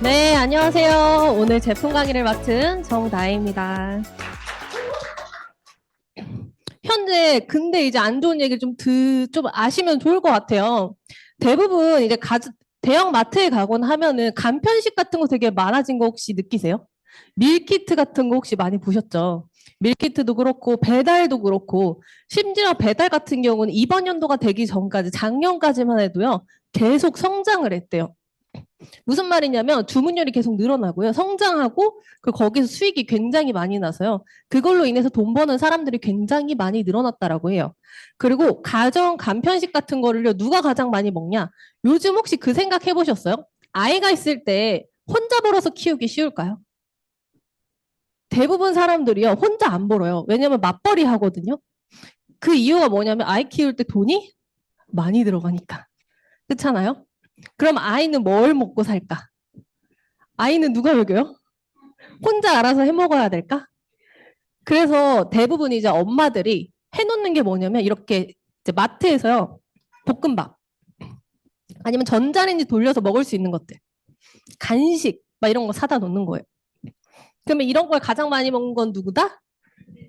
네, 안녕하세요. 오늘 제품 강의를 맡은 정다혜입니다. 현재 근데 이제 안 좋은 얘기 좀 아시면 좋을 것 같아요. 대부분 이제 대형 마트에 가거나 하면은 간편식 같은 거 되게 많아진 거 혹시 느끼세요? 밀키트 같은 거 혹시 많이 보셨죠? 밀키트도 그렇고 배달도 그렇고 심지어 배달 같은 경우는 이번 연도가 되기 전까지 작년까지만 해도요. 계속 성장을 했대요. 무슨 말이냐면 주문율이 계속 늘어나고요. 성장하고 거기서 수익이 굉장히 많이 나서요. 그걸로 인해서 돈 버는 사람들이 굉장히 많이 늘어났다라고 해요. 그리고 가정 간편식 같은 거를요. 누가 가장 많이 먹냐? 요즘 혹시 그 생각 해보셨어요? 아이가 있을 때 혼자 벌어서 키우기 쉬울까요? 대부분 사람들이요. 혼자 안 벌어요. 왜냐면 맞벌이 하거든요. 그 이유가 뭐냐면 아이 키울 때 돈이 많이 들어가니까. 그렇잖아요? 그럼 아이는 뭘 먹고 살까? 아이는 누가 먹여요? 혼자 알아서 해 먹어야 될까? 그래서 대부분 이제 엄마들이 해놓는 게 뭐냐면 이렇게 이제 마트에서요. 볶음밥 아니면 전자레인지 돌려서 먹을 수 있는 것들 간식 막 이런 거 사다 놓는 거예요. 그러면 이런 걸 가장 많이 먹는 건 누구다?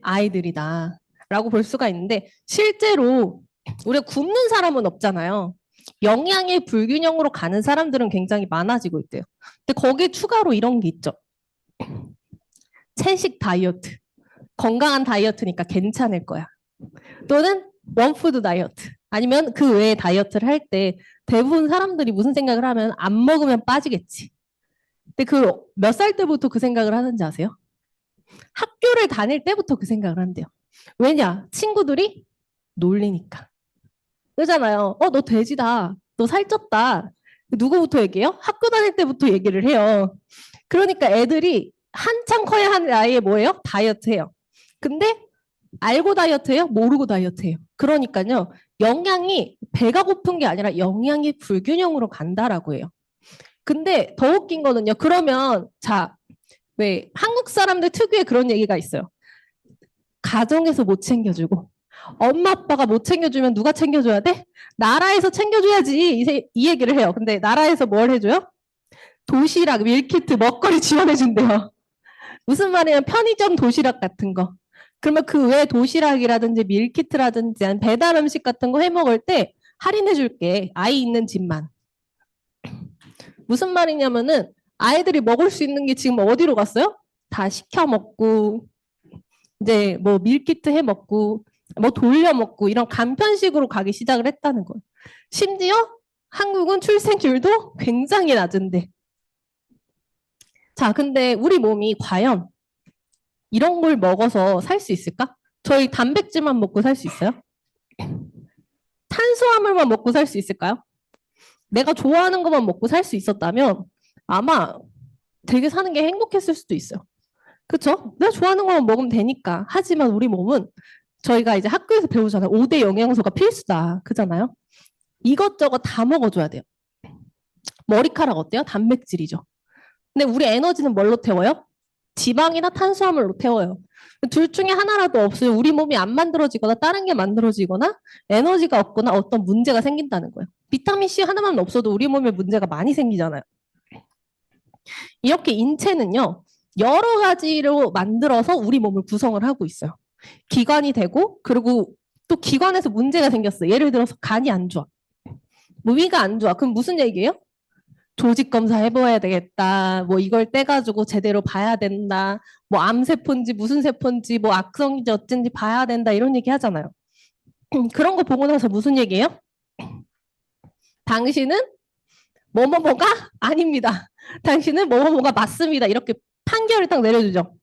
아이들이다 라고 볼 수가 있는데 실제로 우리가 굶는 사람은 없잖아요. 영양의 불균형으로 가는 사람들은 굉장히 많아지고 있대요. 근데 거기에 추가로 이런 게 있죠. 채식 다이어트. 건강한 다이어트니까 괜찮을 거야. 또는 원푸드 다이어트. 아니면 그 외에 다이어트를 할 때 대부분 사람들이 무슨 생각을 하면 안 먹으면 빠지겠지. 근데 그 몇 살 때부터 그 생각을 하는지 아세요? 학교를 다닐 때부터 그 생각을 한대요. 왜냐? 친구들이 놀리니까. 그러잖아요. 너 돼지다. 너 살쪘다. 누구부터 얘기해요? 학교 다닐 때부터 얘기를 해요. 그러니까 애들이 한창 커야 하는 나이에 뭐예요? 다이어트 해요. 근데 알고 다이어트예요? 모르고 다이어트예요. 그러니까요. 영양이 배가 고픈 게 아니라 영양이 불균형으로 간다라고 해요. 근데 더 웃긴 거는요. 그러면 자, 왜 한국 사람들 특유의 그런 얘기가 있어요. 가정에서 못 챙겨주고 엄마 아빠가 못 챙겨주면 누가 챙겨줘야 돼? 나라에서 챙겨줘야지 이 얘기를 해요. 근데 나라에서 뭘 해줘요? 도시락, 밀키트, 먹거리 지원해준대요. 무슨 말이냐면 편의점 도시락 같은 거. 그러면 그 외에 도시락이라든지 밀키트라든지 배달 음식 같은 거 해 먹을 때 할인해 줄게. 아이 있는 집만. 무슨 말이냐면은 아이들이 먹을 수 있는 게 지금 어디로 갔어요? 다 시켜 먹고 이제 뭐 밀키트 해 먹고 뭐 돌려 먹고 이런 간편식으로 가기 시작을 했다는 거예요. 심지어 한국은 출생률도 굉장히 낮은데. 자, 근데 우리 몸이 과연 이런 걸 먹어서 살 수 있을까? 저희 단백질만 먹고 살 수 있어요? 탄수화물만 먹고 살 수 있을까요? 내가 좋아하는 것만 먹고 살 수 있었다면 아마 되게 사는 게 행복했을 수도 있어요. 그쵸? 내가 좋아하는 것만 먹으면 되니까. 하지만 우리 몸은 저희가 이제 학교에서 배우잖아요. 5대 영양소가 필수다. 그잖아요? 이것저것 다 먹어줘야 돼요. 머리카락 어때요? 단백질이죠. 근데 우리 에너지는 뭘로 태워요? 지방이나 탄수화물로 태워요. 둘 중에 하나라도 없으면 우리 몸이 안 만들어지거나 다른 게 만들어지거나 에너지가 없거나 어떤 문제가 생긴다는 거예요. 비타민 C 하나만 없어도 우리 몸에 문제가 많이 생기잖아요. 이렇게 인체는요, 여러 가지로 만들어서 우리 몸을 구성을 하고 있어요. 기관이 되고, 그리고 또 기관에서 문제가 생겼어요. 예를 들어서 간이 안 좋아. 뭐 위가 안 좋아. 그럼 무슨 얘기예요? 조직 검사 해봐야 되겠다. 뭐 이걸 떼가지고 제대로 봐야 된다. 뭐 암세포인지 무슨 세포인지 뭐 악성인지 어쩐지 봐야 된다. 이런 얘기 하잖아요. 그런 거 보고 나서 무슨 얘기예요? 당신은 뭐뭐뭐가 아닙니다. 당신은 뭐뭐뭐가 맞습니다. 이렇게 판결을 딱 내려주죠.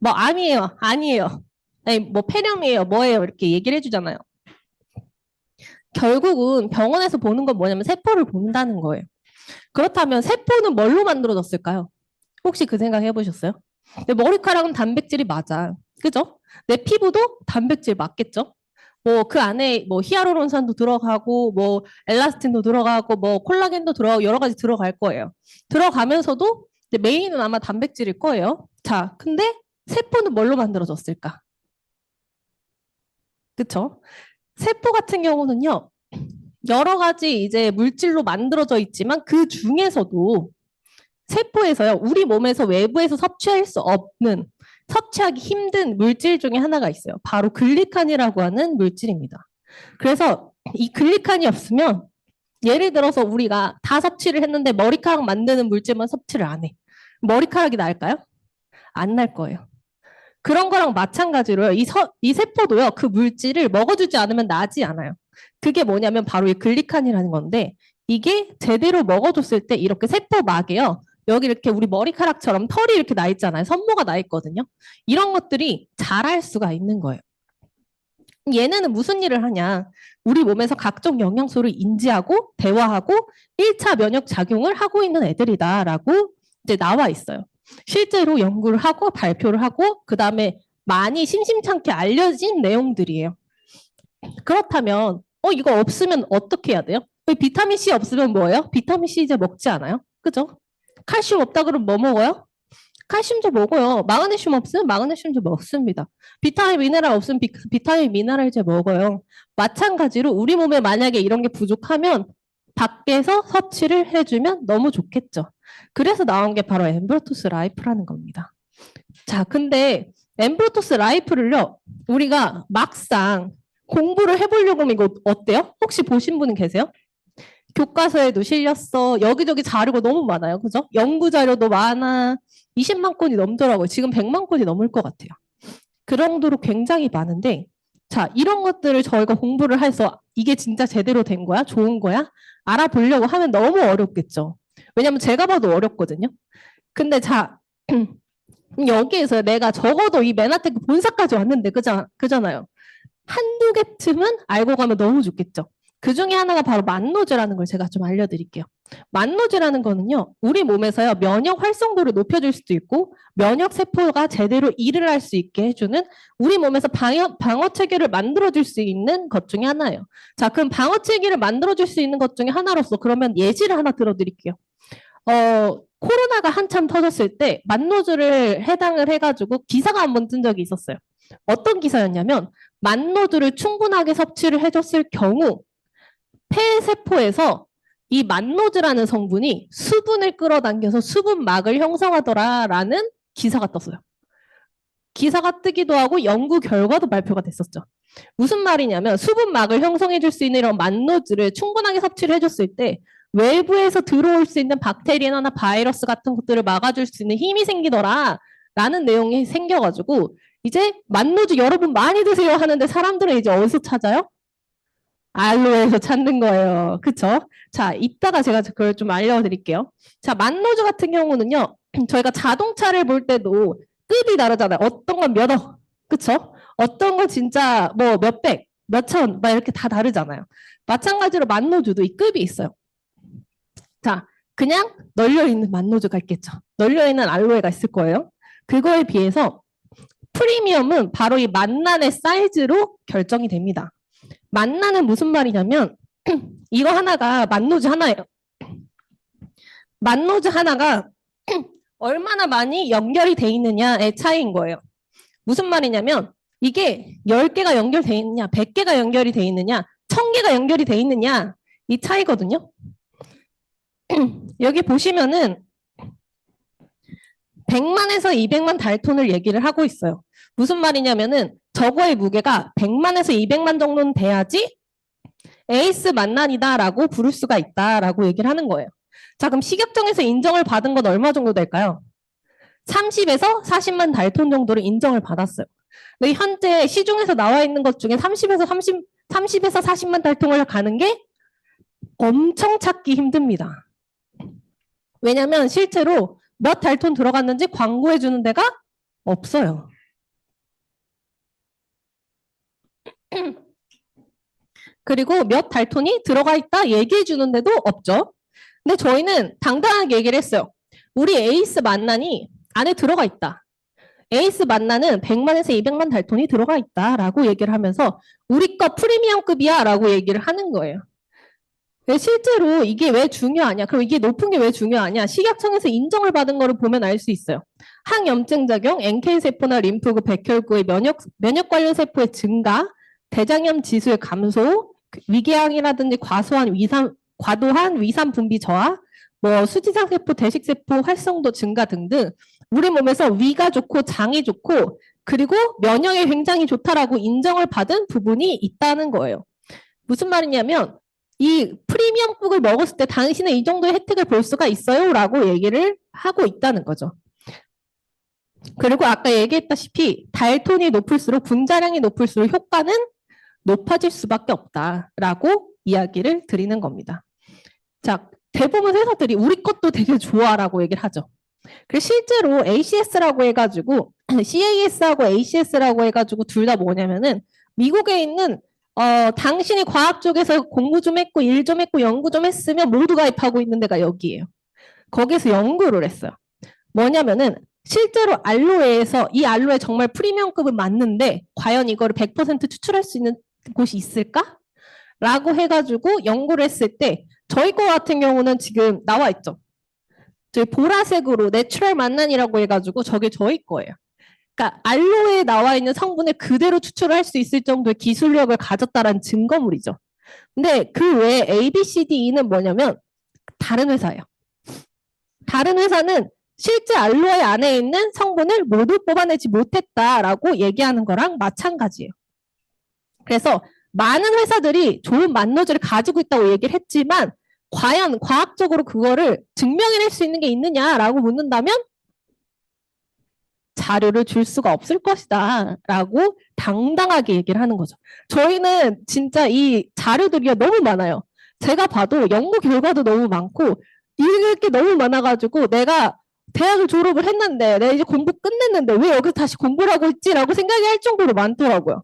뭐 암이에요. 아니에요. 아니, 뭐 폐렴이에요. 뭐예요. 이렇게 얘기를 해주잖아요. 결국은 병원에서 보는 건 뭐냐면 세포를 본다는 거예요. 그렇다면 세포는 뭘로 만들어졌을까요? 혹시 그 생각 해보셨어요? 근데 머리카락은 단백질이 맞아. 그죠? 내 피부도 단백질 맞겠죠? 뭐 그 안에 뭐 히아루론산도 들어가고 뭐 엘라스틴도 들어가고 뭐 콜라겐도 들어가고 여러 가지 들어갈 거예요. 들어가면서도 메인은 아마 단백질일 거예요. 자, 근데 세포는 뭘로 만들어졌을까? 그쵸? 세포 같은 경우는요. 여러 가지 이제 물질로 만들어져 있지만 그 중에서도 세포에서요, 우리 몸에서 외부에서 섭취할 수 없는, 섭취하기 힘든 물질 중에 하나가 있어요. 바로 글리칸이라고 하는 물질입니다. 그래서 이 글리칸이 없으면 예를 들어서 우리가 다 섭취를 했는데 머리카락 만드는 물질만 섭취를 안 해. 머리카락이 날까요? 안 날 거예요. 그런 거랑 마찬가지로요. 이 세포도요. 그 물질을 먹어주지 않으면 나지 않아요. 그게 뭐냐면 바로 이 글리칸이라는 건데 이게 제대로 먹어줬을 때 이렇게 세포막에요. 여기 이렇게 우리 머리카락처럼 털이 이렇게 나 있잖아요. 선모가 나 있거든요. 이런 것들이 자랄 수가 있는 거예요. 얘네는 무슨 일을 하냐? 우리 몸에서 각종 영양소를 인지하고 대화하고 1차 면역 작용을 하고 있는 애들이다라고 이제 나와 있어요. 실제로 연구를 하고 발표를 하고 그다음에 많이 심심찮게 알려진 내용들이에요. 그렇다면 이거 없으면 어떻게 해야 돼요? 비타민 C 없으면 뭐예요? 비타민 C 이제 먹지 않아요? 그죠? 칼슘 없다 그러면 뭐 먹어요? 칼슘제 먹어요. 마그네슘 없으면 마그네슘제 먹습니다. 비타민 미네랄 없으면 비타민 미네랄제 먹어요. 마찬가지로 우리 몸에 만약에 이런 게 부족하면 밖에서 섭취를 해주면 너무 좋겠죠. 그래서 나온 게 바로 엠브로토스 라이프라는 겁니다. 자, 근데 엠브로토스 라이프를요, 우리가 막상 공부를 해보려고 하면 이거 어때요? 혹시 보신 분 계세요? 교과서에도 실렸어. 여기저기 자료가 너무 많아요. 그죠? 연구 자료도 많아. 20만 건이 넘더라고요. 지금 100만 건이 넘을 것 같아요. 그 정도로 굉장히 많은데, 자, 이런 것들을 저희가 공부를 해서 이게 진짜 제대로 된 거야? 좋은 거야? 알아보려고 하면 너무 어렵겠죠. 왜냐면 제가 봐도 어렵거든요. 근데 자, 여기에서 내가 적어도 이 메나테크 본사까지 왔는데, 그잖아요. 한두 개쯤은 알고 가면 너무 좋겠죠. 그 중에 하나가 바로 만노제라는 걸 제가 좀 알려드릴게요. 만노제라는 거는요, 우리 몸에서요, 면역 활성도를 높여줄 수도 있고, 면역 세포가 제대로 일을 할 수 있게 해주는 우리 몸에서 방어 체계를 만들어줄 수 있는 것 중에 하나예요. 자, 그럼 방어 체계를 만들어줄 수 있는 것 중에 하나로서 그러면 예시를 하나 들어드릴게요. 코로나가 한참 터졌을 때 만노제를 해당을 해가지고 기사가 한번 뜬 적이 있었어요. 어떤 기사였냐면 만노제를 충분하게 섭취를 해줬을 경우 폐세포에서 이 만노제라는 성분이 수분을 끌어당겨서 수분막을 형성하더라라는 기사가 떴어요. 기사가 뜨기도 하고 연구 결과도 발표가 됐었죠. 무슨 말이냐면 수분막을 형성해줄 수 있는 이런 만노제를 충분하게 섭취를 해줬을 때 외부에서 들어올 수 있는 박테리아나 바이러스 같은 것들을 막아줄 수 있는 힘이 생기더라라는 내용이 생겨가지고 이제 만노제 여러분 많이 드세요 하는데 사람들은 이제 어디서 찾아요? 알로에서 찾는 거예요. 그쵸? 자, 이따가 제가 그걸 좀 알려드릴게요. 자, 만노제 같은 경우는요, 저희가 자동차를 볼 때도 급이 다르잖아요. 어떤 건 몇억, 그쵸? 어떤 건 진짜 뭐 몇백, 몇천, 막 이렇게 다 다르잖아요. 마찬가지로 만노제도 이 급이 있어요. 자, 그냥 널려있는 만노제가 있겠죠. 널려있는 알로에가 있을 거예요. 그거에 비해서 프리미엄은 바로 이 만난의 사이즈로 결정이 됩니다. 만나는 무슨 말이냐면 이거 하나가 만노제 하나예요. 만노제 하나가 얼마나 많이 연결이 돼 있느냐의 차이인 거예요. 무슨 말이냐면 이게 10개가 연결돼 있느냐 100개가 연결이 돼 있느냐 1000개가 연결이 돼 있느냐 이 차이거든요. 여기 보시면은 100만에서 200만 달톤을 얘기를 하고 있어요. 무슨 말이냐면은 저거의 무게가 100만에서 200만 정도는 돼야지 에이스 만난이다라고 부를 수가 있다라고 얘기를 하는 거예요. 자, 그럼 식약청에서 인정을 받은 건 얼마 정도 될까요? 30에서 40만 달톤 정도를 인정을 받았어요. 근데 현재 시중에서 나와 있는 것 중에 30에서 40만 달톤을 가는 게 엄청 찾기 힘듭니다. 왜냐면 실제로 몇 달톤 들어갔는지 광고해 주는 데가 없어요. 그리고 몇 달톤이 들어가 있다 얘기해 주는 데도 없죠. 근데 저희는 당당하게 얘기를 했어요. 우리 에이스 만난이 안에 들어가 있다. 에이스 만난은 100만에서 200만 달톤이 들어가 있다라고 얘기를 하면서 우리 거 프리미엄급이야 라고 얘기를 하는 거예요. 실제로 이게 왜 중요하냐? 그럼 이게 높은 게 왜 중요하냐? 식약청에서 인정을 받은 거를 보면 알 수 있어요. 항염증 작용, NK세포나 림프구, 백혈구의 면역 관련 세포의 증가, 대장염 지수의 감소, 위궤양이라든지 과도한 위산 분비 저하, 뭐 수지상세포, 대식세포 활성도 증가 등등 우리 몸에서 위가 좋고 장이 좋고 그리고 면역에 굉장히 좋다라고 인정을 받은 부분이 있다는 거예요. 무슨 말이냐면 이 프리미엄국을 먹었을 때 당신은 이 정도의 혜택을 볼 수가 있어요 라고 얘기를 하고 있다는 거죠. 그리고 아까 얘기했다시피 달톤이 높을수록 분자량이 높을수록 효과는 높아질 수밖에 없다라고 이야기를 드리는 겁니다. 자, 대부분 회사들이 우리 것도 되게 좋아라고 얘기를 하죠. 그래서 실제로 ACS라고 해가지고 CAS하고 ACS라고 해가지고 둘 다 뭐냐면은 미국에 있는 당신이 과학 쪽에서 공부 좀 했고 일 좀 했고 연구 좀 했으면 모두 가입하고 있는 데가 여기예요. 거기서 연구를 했어요. 뭐냐면은 실제로 알로에에서 이 알로에 정말 프리미엄급은 맞는데 과연 이거를 100% 추출할 수 있는 곳이 있을까? 라고 해가지고 연구를 했을 때 저희 거 같은 경우는 지금 나와 있죠. 저희 보라색으로 내추럴 만난이라고 해가지고 저게 저희 거예요. 그러니까 알로에에 나와 있는 성분을 그대로 추출할 수 있을 정도의 기술력을 가졌다라는 증거물이죠. 근데 그 외에 A, B, C, D, E는 뭐냐면 다른 회사예요. 다른 회사는 실제 알로에 안에 있는 성분을 모두 뽑아내지 못했다라고 얘기하는 거랑 마찬가지예요. 그래서 많은 회사들이 좋은 만노즈를 가지고 있다고 얘기를 했지만 과연 과학적으로 그거를 증명해낼 수 있는 게 있느냐라고 묻는다면 자료를 줄 수가 없을 것이다 라고 당당하게 얘기를 하는 거죠. 저희는 진짜 이 자료들이 너무 많아요. 제가 봐도 연구 결과도 너무 많고 읽을 게 너무 많아가지고 내가 대학을 졸업을 했는데 내가 이제 공부 끝냈는데 왜 여기서 다시 공부를 하고 있지라고 생각이 할 정도로 많더라고요.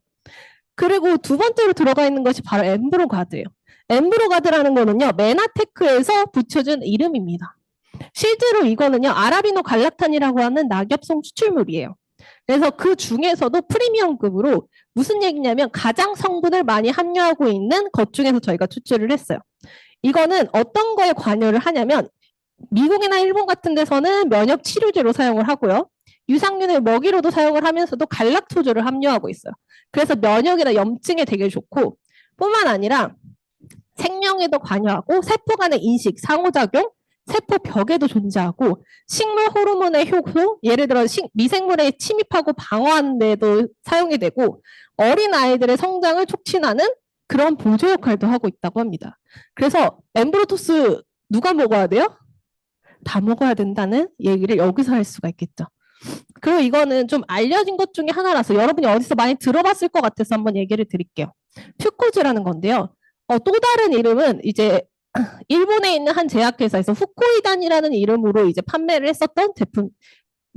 그리고 두 번째로 들어가 있는 것이 바로 엠브로가드예요. 엠브로가드라는 거는요, 메나테크에서 붙여준 이름입니다. 실제로 이거는요, 아라비노 갈락탄이라고 하는 낙엽송 추출물이에요. 그래서 그 중에서도 프리미엄급으로 무슨 얘기냐면 가장 성분을 많이 함유하고 있는 것 중에서 저희가 추출을 했어요. 이거는 어떤 거에 관여를 하냐면 미국이나 일본 같은 데서는 면역 치료제로 사용을 하고요. 유산균을 먹이로도 사용을 하면서도 갈락토조를 함유하고 있어요. 그래서 면역이나 염증에 되게 좋고 뿐만 아니라 생명에도 관여하고 세포 간의 인식, 상호작용, 세포 벽에도 존재하고 식물 호르몬의 효소, 예를 들어 미생물에 침입하고 방어하는 데도 사용이 되고 어린 아이들의 성장을 촉진하는 그런 보조 역할도 하고 있다고 합니다. 그래서 엠브로토스 누가 먹어야 돼요? 다 먹어야 된다는 얘기를 여기서 할 수가 있겠죠. 그리고 이거는 좀 알려진 것 중에 하나라서 여러분이 어디서 많이 들어봤을 것 같아서 한번 얘기를 드릴게요. 퓨코즈라는 건데요. 또 다른 이름은 이제 일본에 있는 한 제약회사에서 후코이단이라는 이름으로 이제 판매를 했었던 제품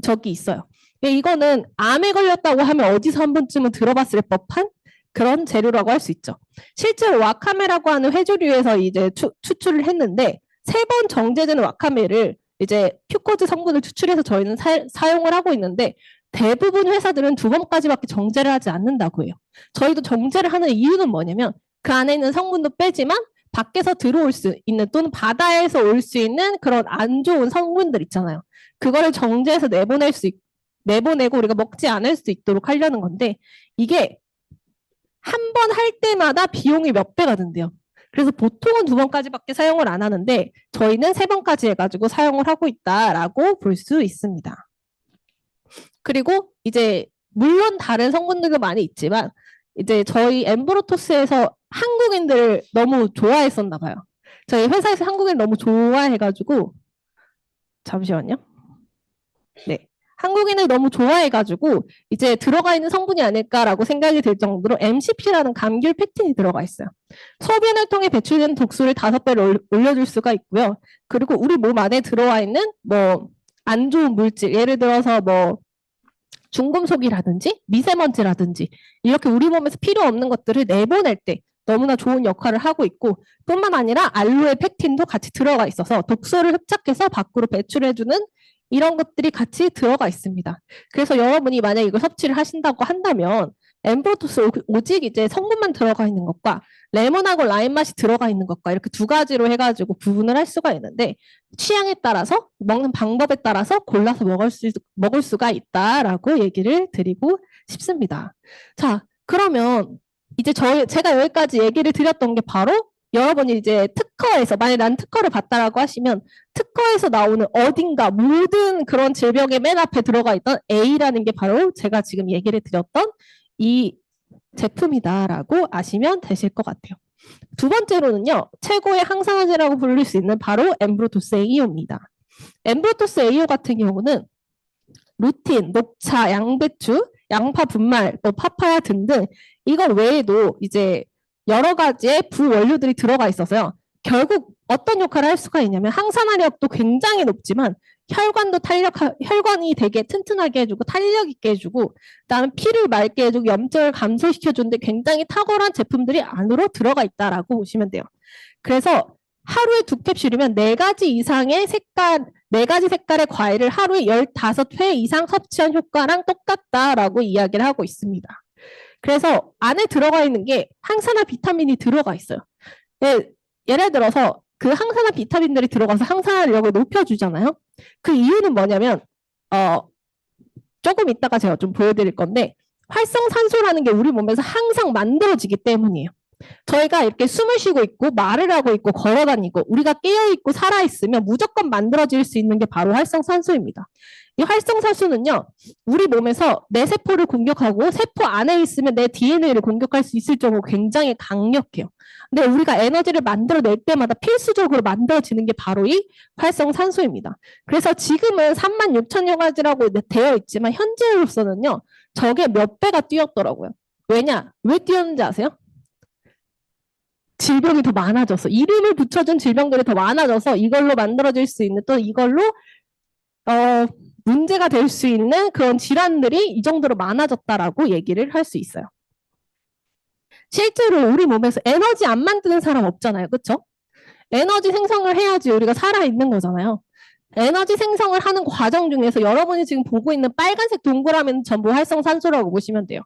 적이 있어요. 이거는 암에 걸렸다고 하면 어디서 한 번쯤은 들어봤을 법한 그런 재료라고 할 수 있죠. 실제로 와카메라고 하는 회조류에서 이제 추출을 했는데 3번 정제된 와카메를 이제 퓨코즈 성분을 추출해서 저희는 사용을 하고 있는데 대부분 회사들은 2번까지밖에 정제를 하지 않는다고 해요. 저희도 정제를 하는 이유는 뭐냐면 그 안에 있는 성분도 빼지만 밖에서 들어올 수 있는 또는 바다에서 올 수 있는 그런 안 좋은 성분들 있잖아요. 그거를 정제해서 내보내고 우리가 먹지 않을 수 있도록 하려는 건데 이게 한 번 할 때마다 비용이 몇 배가 든대요. 그래서 보통은 2번까지밖에 사용을 안 하는데 저희는 3번까지 해가지고 사용을 하고 있다라고 볼 수 있습니다. 그리고 이제 물론 다른 성분들도 많이 있지만 이제 저희 엠브로토스에서 한국인들 너무 좋아했었나 봐요. 저희 회사에서 한국인 너무 좋아해가지고 잠시만요. 네. 한국인을 너무 좋아해가지고 이제 들어가 있는 성분이 아닐까라고 생각이 들 정도로 MCP라는 감귤 팩틴이 들어가 있어요. 소변을 통해 배출되는 독소를 5배로 올려줄 수가 있고요. 그리고 우리 몸 안에 들어와 있는 뭐 안 좋은 물질, 예를 들어서 뭐 중금속이라든지 미세먼지라든지 이렇게 우리 몸에서 필요 없는 것들을 내보낼 때 너무나 좋은 역할을 하고 있고 뿐만 아니라 알로에 팩틴도 같이 들어가 있어서 독소를 흡착해서 밖으로 배출해주는 이런 것들이 같이 들어가 있습니다. 그래서 여러분이 만약에 이걸 섭취를 하신다고 한다면 엠브로토스 오직 이제 성분만 들어가 있는 것과 레몬하고 라임 맛이 들어가 있는 것과 이렇게 2가지로 해가지고 구분을 할 수가 있는데 취향에 따라서 먹는 방법에 따라서 골라서 먹을 수가 있다라고 얘기를 드리고 싶습니다. 자, 그러면 이제 제가 여기까지 얘기를 드렸던 게 바로 여러분이 이제 특허에서, 만약에 난 특허를 봤다라고 하시면 특허에서 나오는 어딘가 모든 그런 질병의 맨 앞에 들어가 있던 A라는 게 바로 제가 지금 얘기를 드렸던 이 제품이다라고 아시면 되실 것 같아요. 두 번째로는요, 최고의 항산화제라고 부를 수 있는 바로 엠브로토스 AO입니다. 엠브로토스 AO 같은 경우는 루틴, 녹차, 양배추, 양파 분말, 또 파파야 등등 이것 외에도 이제 여러 가지의 부원료들이 들어가 있어서요. 결국 어떤 역할을 할 수가 있냐면 항산화력도 굉장히 높지만 혈관이 되게 튼튼하게 해주고 탄력 있게 해주고 그다음에 피를 맑게 해주고 염증을 감소시켜주는데 굉장히 탁월한 제품들이 안으로 들어가 있다라고 보시면 돼요. 그래서 하루에 2캡슐이면 4가지 이상의 색깔, 4가지 색깔의 과일을 하루에 15회 이상 섭취한 효과랑 똑같다라고 이야기를 하고 있습니다. 그래서 안에 들어가 있는 게 항산화 비타민이 들어가 있어요. 예를 들어서 그 항산화 비타민들이 들어가서 항산화력을 높여주잖아요. 그 이유는 뭐냐면 조금 이따가 제가 좀 보여드릴 건데 활성산소라는 게 우리 몸에서 항상 만들어지기 때문이에요. 저희가 이렇게 숨을 쉬고 있고 말을 하고 있고 걸어 다니고 우리가 깨어 있고 살아 있으면 무조건 만들어질 수 있는 게 바로 활성산소입니다. 이 활성산소는요, 우리 몸에서 내 세포를 공격하고 세포 안에 있으면 내 DNA를 공격할 수 있을 정도로 굉장히 강력해요. 근데 우리가 에너지를 만들어낼 때마다 필수적으로 만들어지는 게 바로 이 활성산소입니다. 그래서 지금은 36,000여 가지라고 되어 있지만 현재로서는요, 저게 몇 배가 뛰었더라고요. 왜냐? 왜 뛰었는지 아세요? 질병이 더 많아져서 이름을 붙여준 질병들이 더 많아져서 이걸로 만들어질 수 있는 또 이걸로 문제가 될 수 있는 그런 질환들이 이 정도로 많아졌다라고 얘기를 할 수 있어요. 실제로 우리 몸에서 에너지 안 만드는 사람 없잖아요. 그렇죠? 에너지 생성을 해야지 우리가 살아있는 거잖아요. 에너지 생성을 하는 과정 중에서 여러분이 지금 보고 있는 빨간색 동그라미는 전부 활성산소라고 보시면 돼요.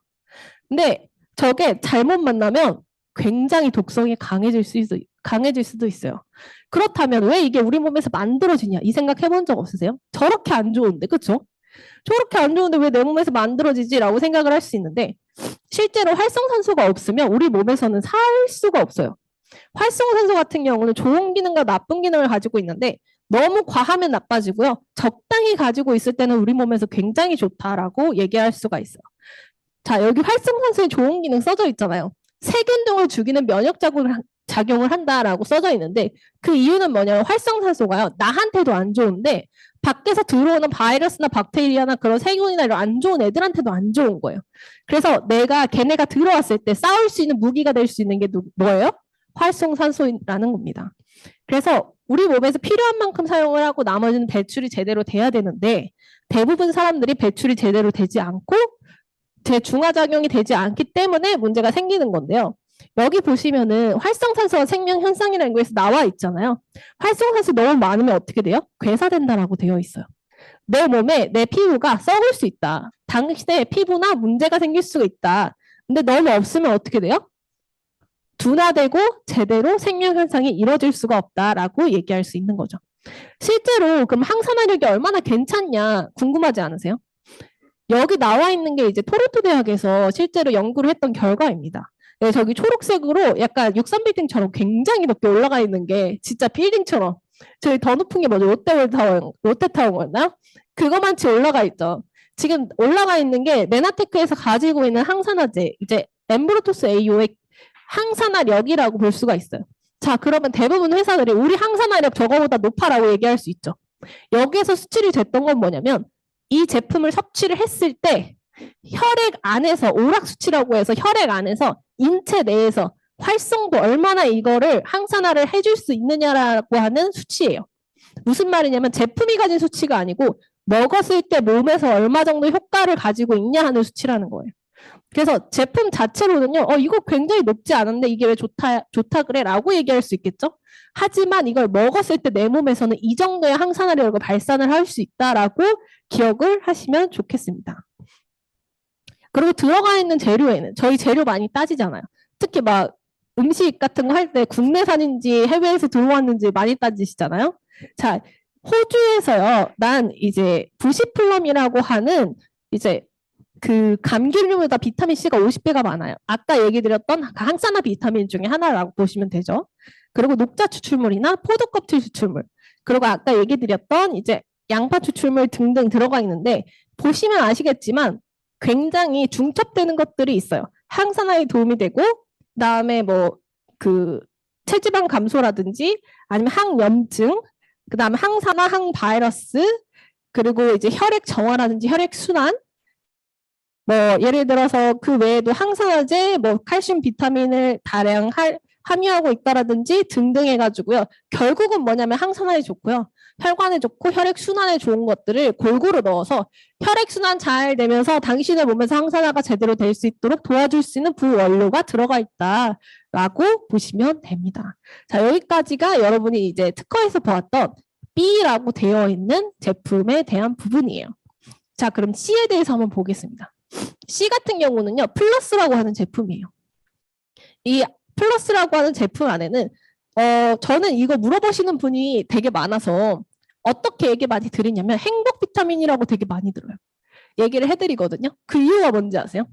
근데 저게 잘못 만나면 굉장히 독성이 강해질 수도 있어요. 그렇다면 왜 이게 우리 몸에서 만들어지냐 이 생각 해본 적 없으세요? 저렇게 안 좋은데 그렇죠? 저렇게 안 좋은데 왜 내 몸에서 만들어지지라고 생각을 할 수 있는데 실제로 활성산소가 없으면 우리 몸에서는 살 수가 없어요. 활성산소 같은 경우는 좋은 기능과 나쁜 기능을 가지고 있는데 너무 과하면 나빠지고요. 적당히 가지고 있을 때는 우리 몸에서 굉장히 좋다라고 얘기할 수가 있어요. 자, 여기 활성산소의 좋은 기능 써져 있잖아요. 세균 등을 죽이는 면역 작용을 한다라고 써져 있는데 그 이유는 뭐냐면 활성산소가요. 나한테도 안 좋은데 밖에서 들어오는 바이러스나 박테리아나 그런 세균이나 이런 안 좋은 애들한테도 안 좋은 거예요. 그래서 걔네가 들어왔을 때 싸울 수 있는 무기가 될 수 있는 게 뭐예요? 활성산소라는 겁니다. 그래서 우리 몸에서 필요한 만큼 사용을 하고 나머지는 배출이 제대로 돼야 되는데 대부분 사람들이 배출이 제대로 되지 않고 중화작용이 되지 않기 때문에 문제가 생기는 건데요. 여기 보시면은 활성산소가 생명 현상이라는 거에서 나와 있잖아요. 활성산소 너무 많으면 어떻게 돼요? 괴사된다라고 되어 있어요. 내 몸에 내 피부가 썩을 수 있다. 당신의 피부나 문제가 생길 수가 있다. 근데 너무 없으면 어떻게 돼요? 둔화되고 제대로 생명 현상이 이루어질 수가 없다라고 얘기할 수 있는 거죠. 실제로 그럼 항산화력이 얼마나 괜찮냐 궁금하지 않으세요? 여기 나와 있는 게 이제 토론토 대학에서 실제로 연구를 했던 결과입니다. 네, 저기 초록색으로 약간 63빌딩처럼 굉장히 높게 올라가 있는 게 진짜 빌딩처럼 저희 더 높은 게 뭐죠? 롯데타워였나? 그거만치 올라가 있죠. 지금 올라가 있는 게 메나테크에서 가지고 있는 항산화제 이제 엠브로토스 AO의 항산화력이라고 볼 수가 있어요. 자, 그러면 대부분 회사들이 우리 항산화력 저거보다 높아라고 얘기할 수 있죠. 여기에서 수출이 됐던 건 뭐냐면 이 제품을 섭취를 했을 때 혈액 안에서 오락수치라고 해서 혈액 안에서 인체 내에서 활성도 얼마나 이거를 항산화를 해줄 수 있느냐라고 하는 수치예요. 무슨 말이냐면 제품이 가진 수치가 아니고 먹었을 때 몸에서 얼마 정도 효과를 가지고 있냐 하는 수치라는 거예요. 그래서 제품 자체로는요, 이거 굉장히 높지 않은데 이게 왜 좋다 그래? 라고 얘기할 수 있겠죠? 하지만 이걸 먹었을 때 내 몸에서는 이 정도의 항산화력을 발산을 할 수 있다라고 기억을 하시면 좋겠습니다. 그리고 들어가 있는 재료에는 저희 재료 많이 따지잖아요. 특히 막 음식 같은 거 할 때 국내산인지 해외에서 들어왔는지 많이 따지시잖아요. 자, 호주에서요, 난 이제 부시플럼이라고 하는 이제 그 감귤류보다 비타민 C가 50배가 많아요. 아까 얘기 드렸던 항산화 비타민 중에 하나라고 보시면 되죠. 그리고 녹차 추출물이나 포도 껍질 추출물, 그리고 아까 얘기 드렸던 이제 양파 추출물 등등 들어가 있는데 보시면 아시겠지만 굉장히 중첩되는 것들이 있어요. 항산화에 도움이 되고 그다음에 뭐 그 체지방 감소라든지 아니면 항염증, 그다음에 항산화, 항바이러스, 그리고 이제 혈액 정화라든지 혈액 순환, 뭐 예를 들어서 그 외에도 항산화제, 뭐 칼슘, 비타민을 다량 함유하고 있다라든지 등등 해가지고요. 결국은 뭐냐면 항산화에 좋고요. 혈관에 좋고 혈액 순환에 좋은 것들을 골고루 넣어서 혈액 순환 잘 되면서 당신의 몸에서 항산화가 제대로 될 수 있도록 도와줄 수 있는 부원료가 들어가 있다라고 보시면 됩니다. 자, 여기까지가 여러분이 이제 특허에서 보았던 B라고 되어 있는 제품에 대한 부분이에요. 자, 그럼 C에 대해서 한번 보겠습니다. C 같은 경우는요, 플러스라고 하는 제품이에요. 이 플러스라고 하는 제품 안에는 저는 이거 물어보시는 분이 되게 많아서 어떻게 얘기 많이 드리냐면 행복 비타민이라고 되게 많이 들어요. 얘기를 해드리거든요. 그 이유가 뭔지 아세요?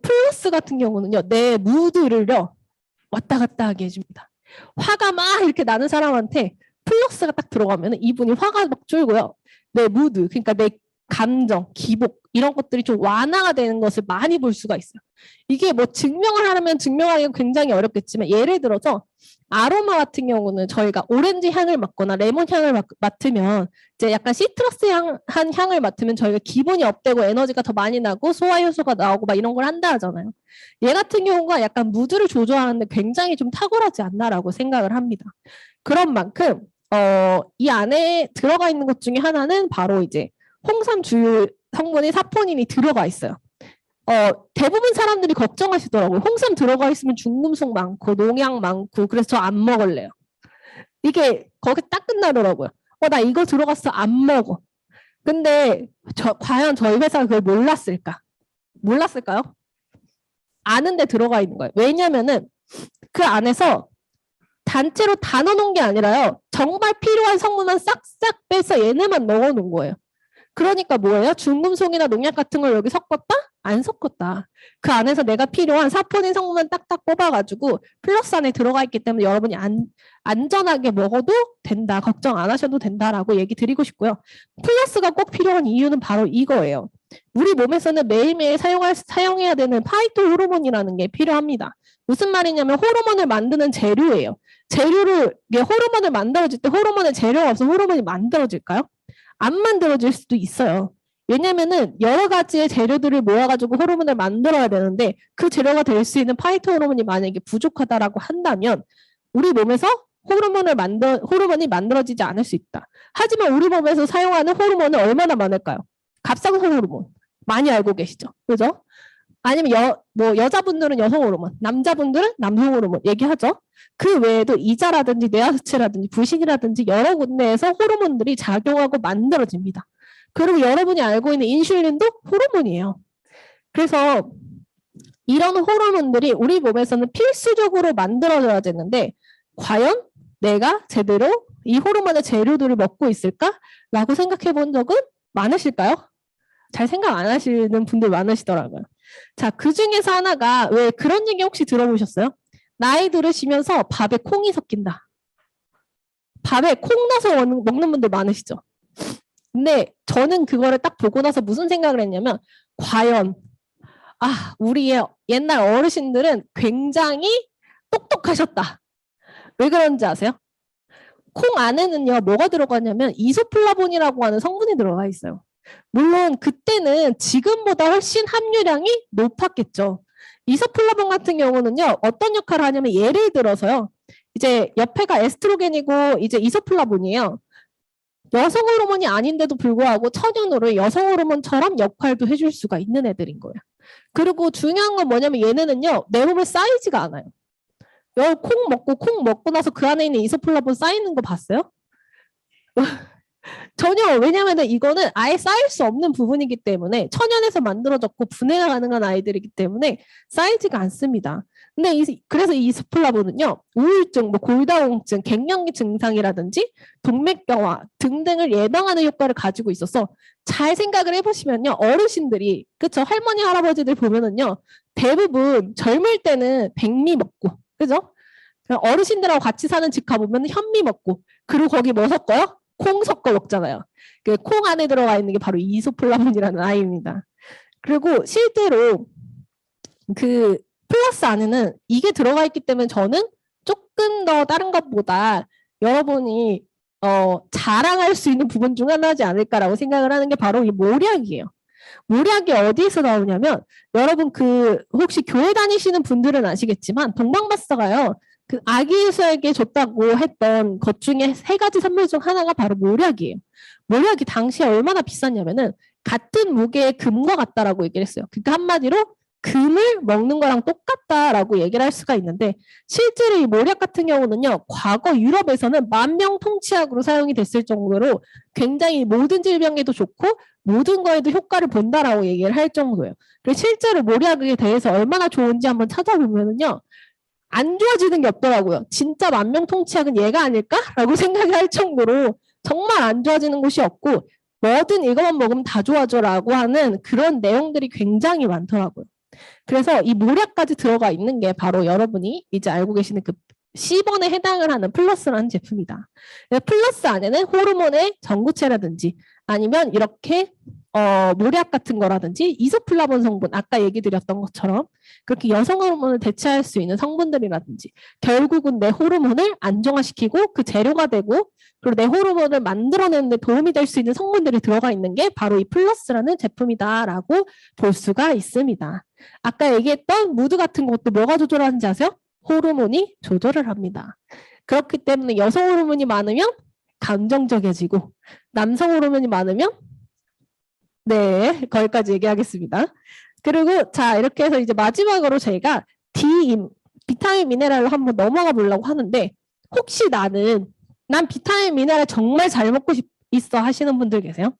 플러스 같은 경우는요, 내 무드를요 왔다 갔다 하게 해줍니다. 화가 막 이렇게 나는 사람한테 플러스가 딱 들어가면 이분이 화가 막 줄고요. 내 무드, 그러니까 내 감정, 기복 이런 것들이 좀 완화가 되는 것을 많이 볼 수가 있어요. 이게 뭐 증명을 하려면 증명하기가 굉장히 어렵겠지만 예를 들어서 아로마 같은 경우는 저희가 오렌지 향을 맡거나 레몬 향을 맡으면 이제 약간 시트러스한 향을 맡으면 저희가 기분이 업되고 에너지가 더 많이 나고 소화 효소가 나오고 막 이런 걸 한다 하잖아요. 얘 같은 경우가 약간 무드를 조절하는데 굉장히 좀 탁월하지 않나라고 생각을 합니다. 그런 만큼 이 안에 들어가 있는 것 중에 하나는 바로 이제 홍삼 주요 성분이 사포닌이 들어가 있어요. 대부분 사람들이 걱정하시더라고요. 홍삼 들어가 있으면 중금속 많고 농약 많고 그래서 저 안 먹을래요. 이게 거기 딱 끝나더라고요. 나 이거 들어갔어 안 먹어. 근데 과연 저희 회사가 그걸 몰랐을까? 몰랐을까요? 아는데 들어가 있는 거예요. 왜냐면은 그 안에서 단체로 다 넣어놓은 게 아니라요. 정말 필요한 성분만 싹싹 빼서 얘네만 넣어놓은 거예요. 그러니까 뭐예요? 중금속이나 농약 같은 걸 여기 섞었다? 안 섞었다. 그 안에서 내가 필요한 사포닌 성분만 딱딱 뽑아가지고 플러스 안에 들어가 있기 때문에 여러분이 안전하게 먹어도 된다. 걱정 안 하셔도 된다라고 얘기 드리고 싶고요. 플러스가 꼭 필요한 이유는 바로 이거예요. 우리 몸에서는 매일매일 사용해야 되는 파이토 호르몬이라는 게 필요합니다. 무슨 말이냐면 호르몬을 만드는 재료예요. 호르몬을 만들어질 때 호르몬의 재료가 없어서 호르몬이 만들어질까요? 안 만들어질 수도 있어요. 왜냐면은 여러 가지의 재료들을 모아가지고 호르몬을 만들어야 되는데 그 재료가 될 수 있는 파이토 호르몬이 만약에 부족하다라고 한다면 우리 몸에서 호르몬이 만들어지지 않을 수 있다. 하지만 우리 몸에서 사용하는 호르몬은 얼마나 많을까요? 갑상선 호르몬 많이 알고 계시죠? 그죠? 아니면 여자분들은 여성 호르몬, 남자분들은 남성 호르몬 얘기하죠. 그 외에도 이자라든지 뇌하수체라든지 부신이라든지 여러 군데에서 호르몬들이 작용하고 만들어집니다. 그리고 여러분이 알고 있는 인슐린도 호르몬이에요. 그래서 이런 호르몬들이 우리 몸에서는 필수적으로 만들어져야 되는데 과연 내가 제대로 이 호르몬의 재료들을 먹고 있을까라고 생각해 본 적은 많으실까요? 잘 생각 안 하시는 분들 많으시더라고요. 자, 그 중에서 하나가 왜 그런 얘기 혹시 들어보셨어요? 나이 들으시면서 밥에 콩이 섞인다. 밥에 콩 넣어서 먹는 분들 많으시죠? 근데 저는 그거를 딱 보고 나서 무슨 생각을 했냐면 과연 우리의 옛날 어르신들은 굉장히 똑똑하셨다. 왜 그런지 아세요? 콩 안에는요 뭐가 들어가냐면 이소플라본이라고 하는 성분이 들어가 있어요. 물론 그때는 지금보다 훨씬 함유량이 높았겠죠. 이소플라본 같은 경우는요 어떤 역할을 하냐면 예를 들어서요 이제 옆에가 에스트로겐이고 이제 이소플라본이에요. 여성 호르몬이 아닌데도 불구하고 천연으로 여성 호르몬처럼 역할도 해줄 수가 있는 애들인 거예요. 그리고 중요한 건 뭐냐면 얘네는요 내 몸에 쌓이지가 않아요. 콩 먹고 나서 그 안에 있는 이소플라본 쌓이는 거 봤어요? 전혀. 왜냐하면 이거는 아예 쌓일 수 없는 부분이기 때문에 천연에서 만들어졌고 분해가 가능한 아이들이기 때문에 쌓이지가 않습니다. 근데 그래서 이 이소플라본은요, 우울증, 뭐 골다공증, 갱년기 증상이라든지 동맥경화 등등을 예방하는 효과를 가지고 있어서 잘 생각을 해보시면요, 어르신들이, 그쵸, 할머니 할아버지들 보면은요, 대부분 젊을 때는 백미 먹고, 그죠? 어르신들하고 같이 사는 집 가보면 현미 먹고, 그리고 거기 뭐 섞어요? 콩 섞어 먹잖아요. 그 콩 안에 들어가 있는 게 바로 이소플라본이라는 아이입니다. 그리고 실제로 그 플러스 안에는 이게 들어가 있기 때문에 저는 조금 더 다른 것보다 여러분이 자랑할 수 있는 부분 중 하나지 않을까라고 생각을 하는 게 바로 이 모략이에요. 모략이 어디에서 나오냐면 여러분 그 혹시 교회 다니시는 분들은 아시겠지만 동방박사가요. 그 아기 예수에게 줬다고 했던 것 중에 3가지 선물 중 하나가 바로 모략이에요. 모략이 당시에 얼마나 비쌌냐면은 같은 무게의 금과 같다라고 얘기를 했어요. 그러니까 한마디로 금을 먹는 거랑 똑같다라고 얘기를 할 수가 있는데 실제로 이 모략 같은 경우는요. 과거 유럽에서는 만명 통치약으로 사용이 됐을 정도로 굉장히 모든 질병에도 좋고 모든 거에도 효과를 본다라고 얘기를 할 정도예요. 그래서 실제로 모략에 대해서 얼마나 좋은지 한번 찾아보면은요. 안 좋아지는 게 없더라고요. 진짜 만명통치약은 얘가 아닐까라고 생각을 할 정도로 정말 안 좋아지는 곳이 없고 뭐든 이것만 먹으면 다 좋아져라고 하는 그런 내용들이 굉장히 많더라고요. 그래서 이 모략까지 들어가 있는 게 바로 여러분이 이제 알고 계시는 그 C번에 해당을 하는 플러스라는 제품이다. 플러스 안에는 호르몬의 전구체라든지 아니면 이렇게 모략 같은 거라든지 이소플라본 성분, 아까 얘기 드렸던 것처럼 그렇게 여성 호르몬을 대체할 수 있는 성분들이라든지 결국은 내 호르몬을 안정화시키고 그 재료가 되고 그리고 내 호르몬을 만들어내는 데 도움이 될 수 있는 성분들이 들어가 있는 게 바로 이 플러스라는 제품이다라고 볼 수가 있습니다. 아까 얘기했던 무드 같은 것도 뭐가 조절하는지 아세요? 호르몬이 조절을 합니다. 그렇기 때문에 여성 호르몬이 많으면 감정적이어지고 남성 호르몬이 많으면 네, 거기까지 얘기하겠습니다. 그리고 자 이렇게 해서 이제 마지막으로 제가 비타민 미네랄로 한번 넘어가 보려고 하는데 혹시 난 비타민 미네랄 정말 잘 먹고 있어 하시는 분들 계세요?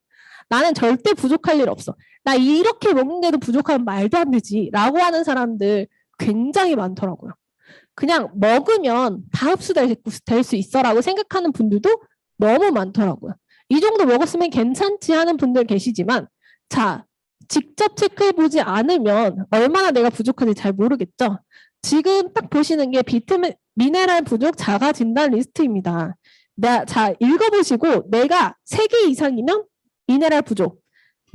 나는 절대 부족할 일 없어. 나 이렇게 먹는데도 부족하면 말도 안 되지 라고 하는 사람들 굉장히 많더라고요. 그냥 먹으면 다 흡수될 수 있어라고 생각하는 분들도 너무 많더라고요. 이 정도 먹었으면 괜찮지 하는 분들 계시지만 자, 직접 체크해보지 않으면 얼마나 내가 부족한지 잘 모르겠죠? 지금 딱 보시는 게 비타민 미네랄 부족 자가 진단 리스트입니다. 자, 읽어보시고 내가 3개 이상이면 미네랄 부족,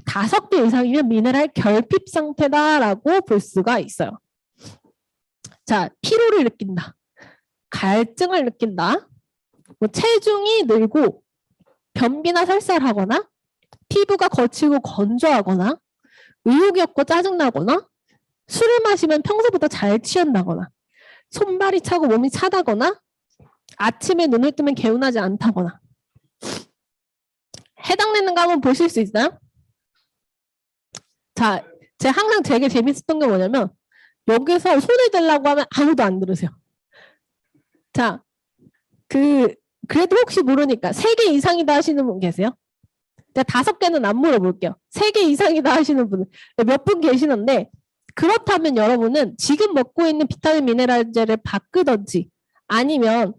5개 이상이면 미네랄 결핍 상태다라고 볼 수가 있어요. 자, 피로를 느낀다. 갈증을 느낀다. 뭐 체중이 늘고 변비나 설사하거나 피부가 거치고 건조하거나 의욕이 없고 짜증나거나 술을 마시면 평소보다 잘 취한다거나 손발이 차고 몸이 차다거나 아침에 눈을 뜨면 개운하지 않다거나 해당되는 거 한번 보실 수 있어요? 자, 제가 항상 되게 재밌었던 게 뭐냐면 여기서 손을 대려고 하면 아무도 안 들으세요. 자, 그래도 혹시 모르니까 3개 이상이다 하시는 분 계세요? 5개는 안 물어볼게요. 3개 이상이다 하시는 분은 몇 분 계시는데 그렇다면 여러분은 지금 먹고 있는 비타민 미네랄제를 바꾸든지 아니면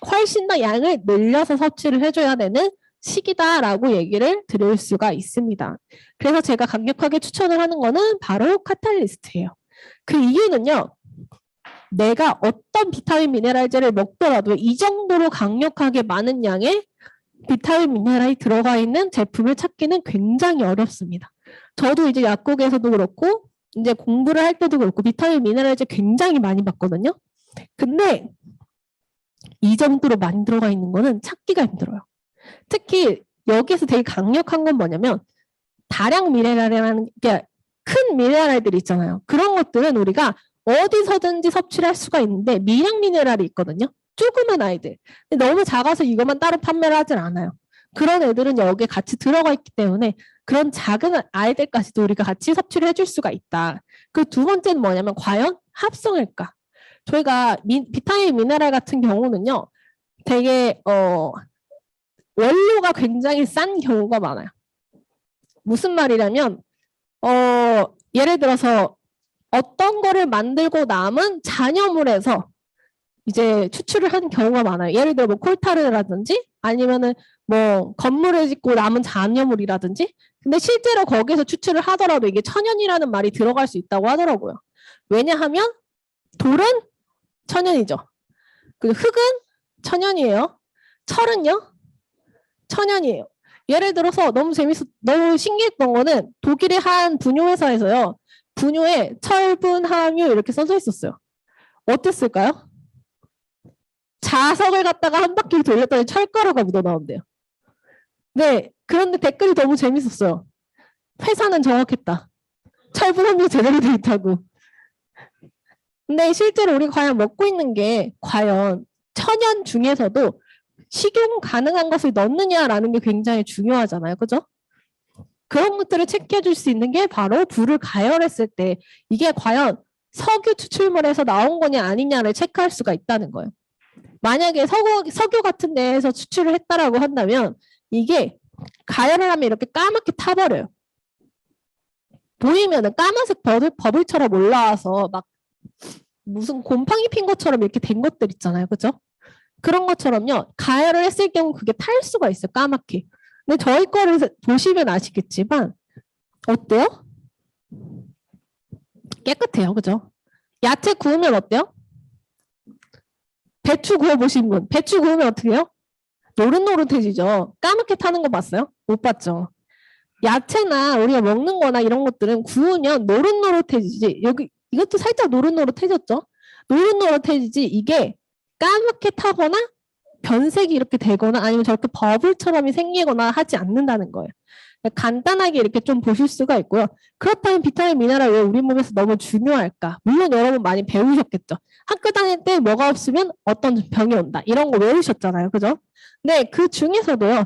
훨씬 더 양을 늘려서 섭취를 해줘야 되는 시기다라고 얘기를 드릴 수가 있습니다. 그래서 제가 강력하게 추천을 하는 거는 바로 카탈리스트예요. 그 이유는요. 내가 어떤 비타민 미네랄제를 먹더라도 이 정도로 강력하게 많은 양의 비타민 미네랄이 들어가 있는 제품을 찾기는 굉장히 어렵습니다. 저도 이제 약국에서도 그렇고 이제 공부를 할 때도 그렇고 비타민 미네랄제 굉장히 많이 봤거든요. 근데 이 정도로 많이 들어가 있는 거는 찾기가 힘들어요. 특히 여기서 되게 강력한 건 뭐냐면 다량 미네랄이라는 게 큰 미네랄들이 있잖아요. 그런 것들은 우리가 어디서든지 섭취를 할 수가 있는데 미량 미네랄이 있거든요. 조그만 아이들. 근데 너무 작아서 이것만 따로 판매를 하진 않아요. 그런 애들은 여기에 같이 들어가 있기 때문에 그런 작은 아이들까지도 우리가 같이 섭취를 해줄 수가 있다. 그 두 번째는 뭐냐면 과연 합성일까? 저희가 비타민 미네랄 같은 경우는요. 되게 원료가 굉장히 싼 경우가 많아요. 무슨 말이냐면 예를 들어서 어떤 거를 만들고 남은 잔여물에서 이제 추출을 하는 경우가 많아요. 예를 들어 뭐 콜타르라든지 아니면은 뭐 건물을 짓고 남은 잔여물이라든지. 근데 실제로 거기서 추출을 하더라도 이게 천연이라는 말이 들어갈 수 있다고 하더라고요. 왜냐하면 돌은 천연이죠. 그리고 흙은 천연이에요. 철은요? 천연이에요. 예를 들어서 너무 신기했던 거는 독일의 한 분유 회사에서요. 분유에 철분, 함유 이렇게 써져 있었어요. 어땠을까요? 자석을 갖다가 한 바퀴 돌렸더니 철가루가 묻어나온대요. 네, 그런데 댓글이 너무 재밌었어요. 회사는 정확했다. 철분 함유 제대로 돼 있다고. 근데 실제로 우리가 과연 먹고 있는 게 과연 천연 중에서도 식용 가능한 것을 넣느냐라는 게 굉장히 중요하잖아요. 그죠? 그런 것들을 체크해 줄 수 있는 게 바로 불을 가열했을 때 이게 과연 석유 추출물에서 나온 거냐 아니냐를 체크할 수가 있다는 거예요. 만약에 석유 같은 데에서 추출을 했다라고 한다면 이게 가열을 하면 이렇게 까맣게 타버려요. 보이면은 까만색 버블처럼 올라와서 막 무슨 곰팡이 핀 것처럼 이렇게 된 것들 있잖아요. 그죠? 그런 것처럼요. 가열을 했을 경우 그게 탈 수가 있어요. 까맣게. 근데 저희 거를 보시면 아시겠지만 어때요? 깨끗해요. 그죠? 야채 구우면 어때요? 배추 구워보신 분. 배추 구우면 어떻게 해요? 노릇노릇해지죠. 까맣게 타는 거 봤어요? 못 봤죠? 야채나 우리가 먹는 거나 이런 것들은 구우면 노릇노릇해지지. 여기 이것도 살짝 노릇노릇해졌죠? 노릇노릇해지지 이게 까맣게 타거나 변색이 이렇게 되거나 아니면 저렇게 버블처럼이 생기거나 하지 않는다는 거예요. 간단하게 이렇게 좀 보실 수가 있고요. 그렇다면 비타민, 미네랄 왜 우리 몸에서 너무 중요할까? 물론 여러분 많이 배우셨겠죠. 학교 다닐 때 뭐가 없으면 어떤 병이 온다. 이런 거 외우셨잖아요. 그죠? 네, 그 중에서도요.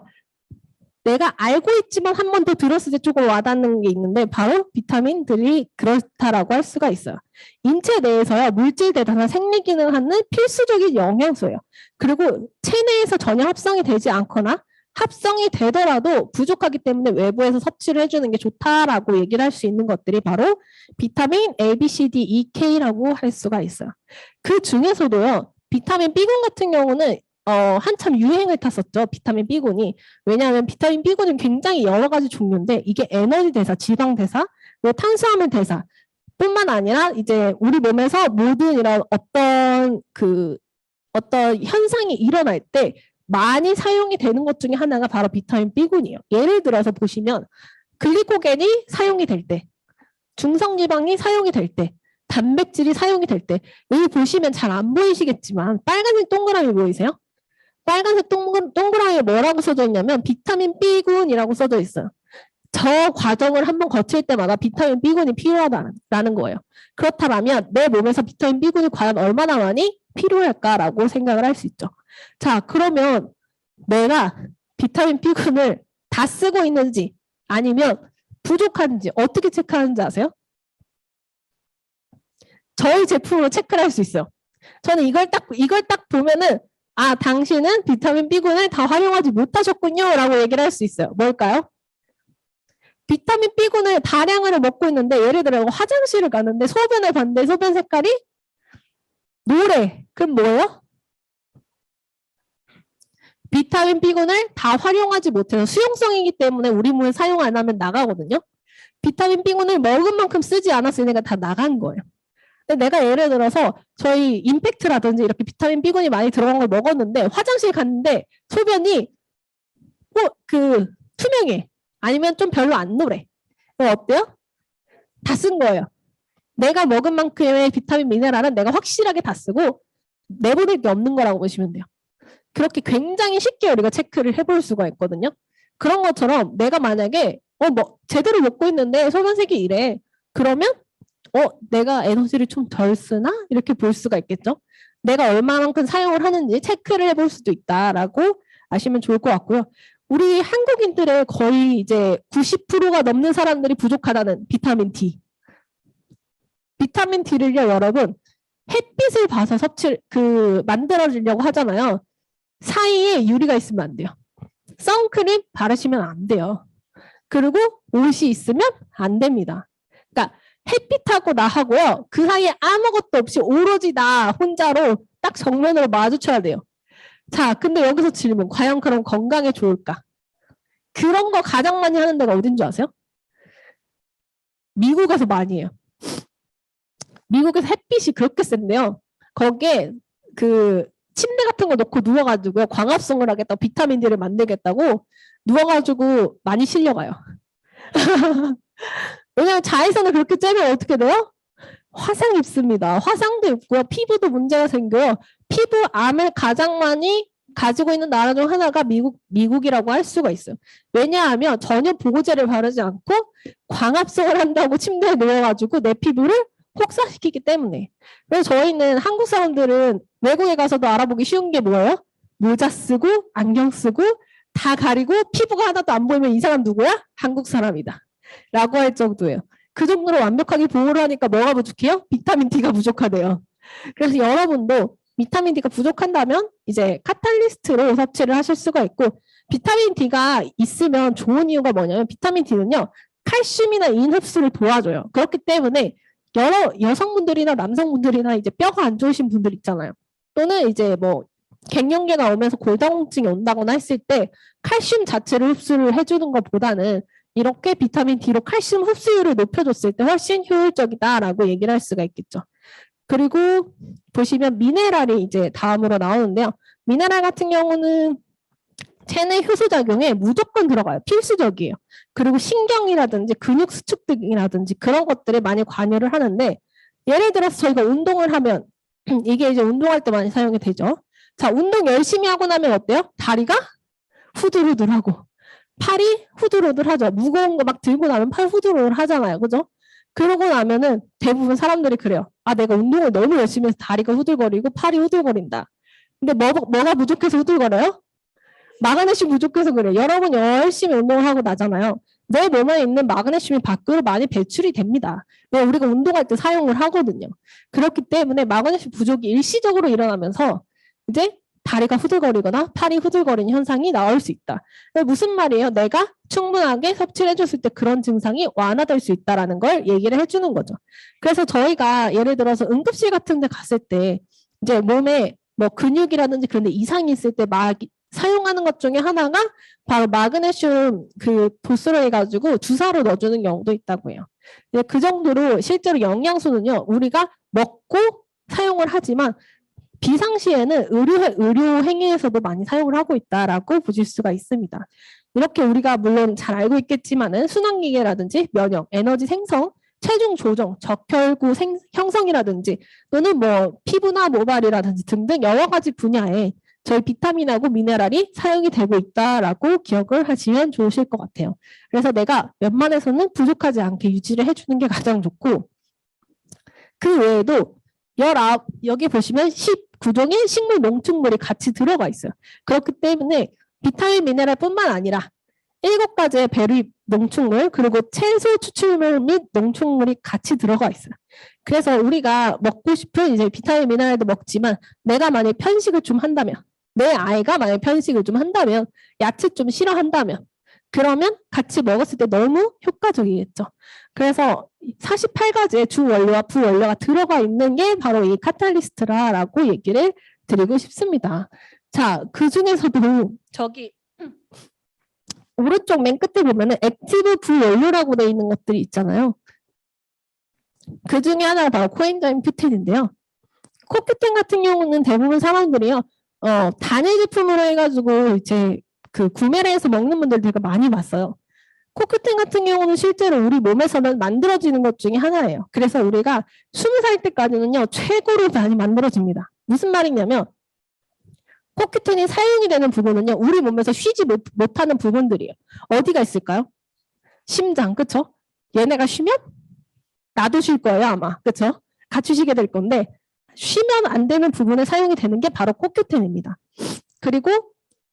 내가 알고 있지만 한 번 더 들었을 때 조금 와닿는 게 있는데 바로 비타민들이 그렇다라고 할 수가 있어요. 인체 내에서요. 물질 대사나 생리 기능을 하는 필수적인 영양소예요. 그리고 체내에서 전혀 합성이 되지 않거나 합성이 되더라도 부족하기 때문에 외부에서 섭취를 해주는 게 좋다라고 얘기를 할 수 있는 것들이 바로 비타민 A, B, C, D, E, K라고 할 수가 있어요. 그 중에서도요. 비타민 B군 같은 경우는 한참 유행을 탔었죠. 비타민 B군이. 왜냐하면 비타민 B군은 굉장히 여러 가지 종류인데 이게 에너지 대사, 지방 대사, 그리고 탄수화물 대사 뿐만 아니라 이제 우리 몸에서 모든 이런 어떤 현상이 일어날 때 많이 사용이 되는 것 중에 하나가 바로 비타민 B군이에요. 예를 들어서 보시면 글리코겐이 사용이 될 때, 중성지방이 사용이 될 때, 단백질이 사용이 될 때, 여기 보시면 잘 안 보이시겠지만 빨간색 동그라미 보이세요? 빨간색 동그라미에 뭐라고 써져 있냐면 비타민 B군이라고 써져 있어요. 저 과정을 한번 거칠 때마다 비타민 B군이 필요하다는 거예요. 그렇다면 내 몸에서 비타민 B군이 과연 얼마나 많이 필요할까라고 생각을 할 수 있죠. 자, 그러면 내가 비타민 B군을 다 쓰고 있는지 아니면 부족한지 어떻게 체크하는지 아세요? 저희 제품으로 체크를 할 수 있어요. 저는 이걸 딱 보면은 아, 당신은 비타민 B군을 다 활용하지 못하셨군요 라고 얘기를 할 수 있어요. 뭘까요? 비타민 B군을 다량으로 먹고 있는데 예를 들어 화장실을 갔는데 소변을 봤는데 소변 색깔이 노래. 그럼 뭐예요? 비타민 B군을 다 활용하지 못해서 수용성이기 때문에 우리 몸에 사용 안 하면 나가거든요. 비타민 B군을 먹은 만큼 쓰지 않았으니까 다 나간 거예요. 근데 내가 예를 들어서 저희 임팩트라든지 이렇게 비타민 B군이 많이 들어간 걸 먹었는데 화장실 갔는데 소변이 투명해. 아니면 좀 별로 안 노래. 그럼 어때요? 다 쓴 거예요. 내가 먹은 만큼의 비타민 미네랄은 내가 확실하게 다 쓰고 내보낼 게 없는 거라고 보시면 돼요. 그렇게 굉장히 쉽게 우리가 체크를 해볼 수가 있거든요. 그런 것처럼 내가 만약에 제대로 먹고 있는데 소변색이 이래. 그러면 내가 에너지를 좀 덜 쓰나? 이렇게 볼 수가 있겠죠. 내가 얼마만큼 사용을 하는지 체크를 해볼 수도 있다라고 아시면 좋을 것 같고요. 우리 한국인들의 거의 이제 90%가 넘는 사람들이 부족하다는 비타민 D. 비타민 D를요, 여러분, 햇빛을 봐서 만들어지려고 하잖아요. 사이에 유리가 있으면 안 돼요. 선크림 바르시면 안 돼요. 그리고 옷이 있으면 안 됩니다. 그러니까 햇빛하고 나하고요. 그 사이에 아무것도 없이 오로지 나 혼자로 딱 정면으로 마주쳐야 돼요. 자, 근데 여기서 질문. 과연 그럼 건강에 좋을까? 그런 거 가장 많이 하는 데가 어딘 줄 아세요? 미국에서 많이 해요. 미국에서 햇빛이 그렇게 센데요. 거기에 그 침대 같은 거 놓고 누워가지고 광합성을 하겠다고 비타민 D를 만들겠다고 누워가지고 많이 실려가요. 왜냐면 자외선을 그렇게 쬐면 어떻게 돼요? 화상 입습니다. 화상도 입고요. 피부도 문제가 생겨요. 피부암을 가장 많이 가지고 있는 나라 중 하나가 미국이라고 할 수가 있어요. 왜냐하면 전혀 보호제를 바르지 않고 광합성을 한다고 침대에 누워가지고 내 피부를 혹사시키기 때문에. 그래서 저희는 한국 사람들은 외국에 가서도 알아보기 쉬운 게 뭐예요? 모자 쓰고 안경 쓰고 다 가리고 피부가 하나도 안 보이면 이 사람 누구야? 한국 사람이다. 라고 할 정도예요. 그 정도로 완벽하게 보호를 하니까 뭐가 부족해요? 비타민 D가 부족하대요. 그래서 여러분도 비타민 D가 부족한다면 이제 카탈리스트로 섭취를 하실 수가 있고, 비타민 D가 있으면 좋은 이유가 뭐냐면 비타민 D는요 칼슘이나 인 흡수를 도와줘요. 그렇기 때문에 여러 여성분들이나 남성분들이나 이제 뼈가 안 좋으신 분들 있잖아요. 또는 이제 뭐 갱년기가 오면서 골다공증이 온다거나 했을 때 칼슘 자체를 흡수를 해주는 것보다는 이렇게 비타민 D로 칼슘 흡수율을 높여줬을 때 훨씬 효율적이다라고 얘기를 할 수가 있겠죠. 그리고 보시면 미네랄이 이제 다음으로 나오는데요. 미네랄 같은 경우는 체내 효소작용에 무조건 들어가요. 필수적이에요. 그리고 신경이라든지 근육 수축 등이라든지 그런 것들에 많이 관여를 하는데, 예를 들어서 저희가 운동을 하면 이게 이제 운동할 때 많이 사용이 되죠. 자, 운동 열심히 하고 나면 어때요? 다리가 후들후들하고 팔이 후들후들하죠. 무거운 거 막 들고 나면 팔 후들후들 하잖아요. 그죠? 그러고 나면은 대부분 사람들이 그래요. 아, 내가 운동을 너무 열심히 해서 다리가 후들거리고 팔이 후들거린다. 근데 뭐가 부족해서 후들거려요? 마그네슘 부족해서 그래요. 여러분 열심히 운동을 하고 나잖아요. 내 몸에 있는 마그네슘이 밖으로 많이 배출이 됩니다. 왜? 우리가 운동할 때 사용을 하거든요. 그렇기 때문에 마그네슘 부족이 일시적으로 일어나면서 이제 다리가 후들거리거나 팔이 후들거리는 현상이 나올 수 있다. 무슨 말이에요? 내가 충분하게 섭취를 해줬을 때 그런 증상이 완화될 수 있다는 걸 얘기를 해주는 거죠. 그래서 저희가 예를 들어서 응급실 같은 데 갔을 때 이제 몸에 뭐 근육이라든지 그런 데 이상이 있을 때 사용하는 것 중에 하나가 바로 마그네슘 그 도수로 해가지고 주사로 넣어주는 경우도 있다고 해요. 그 정도로 실제로 영양소는요, 우리가 먹고 사용을 하지만 비상시에는 의료 행위에서도 많이 사용을 하고 있다라고 보실 수가 있습니다. 이렇게 우리가 물론 잘 알고 있겠지만은 순환기계라든지 면역, 에너지 생성, 체중 조정, 적혈구 형성이라든지 또는 뭐 피부나 모발이라든지 등등 여러 가지 분야에 저희 비타민하고 미네랄이 사용이 되고 있다라고 기억을 하시면 좋으실 것 같아요. 그래서 내가 웬만해서는 부족하지 않게 유지를 해주는 게 가장 좋고, 그 외에도 여기 보시면 19종의 식물 농축물이 같이 들어가 있어요. 그렇기 때문에 비타민 미네랄뿐만 아니라 7가지의 베리 농축물 그리고 채소 추출물 및 농축물이 같이 들어가 있어요. 그래서 우리가 먹고 싶은 이제 비타민 미네랄도 먹지만 내가 만약 편식을 좀 한다면, 내 아이가 만약 편식을 좀 한다면, 야채 좀 싫어한다면 그러면 같이 먹었을 때 너무 효과적이겠죠. 그래서 48가지의 주 원료와 부원료가 들어가 있는 게 바로 이 카탈리스트라고 얘기를 드리고 싶습니다. 자, 그 중에서도 저기 오른쪽 맨 끝에 보면은 액티브 부원료라고 되어 있는 것들이 있잖아요. 그 중에 하나가 바로 코엔자임 큐텐인데요. 코큐텐 같은 경우는 대부분 사람들이요, 단일 제품으로 해가지고 이제 그 구매를 해서 먹는 분들 되게 많이 봤어요. 코큐텐 같은 경우는 실제로 우리 몸에서는 만들어지는 것 중에 하나예요. 그래서 우리가 20살 때까지는요, 최고로 많이 만들어집니다. 무슨 말이냐면, 코큐텐이 사용이 되는 부분은요, 우리 몸에서 쉬지 못하는 부분들이에요. 어디가 있을까요? 심장, 그쵸? 얘네가 쉬면 나도 쉴 거예요, 아마. 그쵸? 같이 쉬게 될 건데, 쉬면 안 되는 부분에 사용이 되는 게 바로 코큐텐입니다. 그리고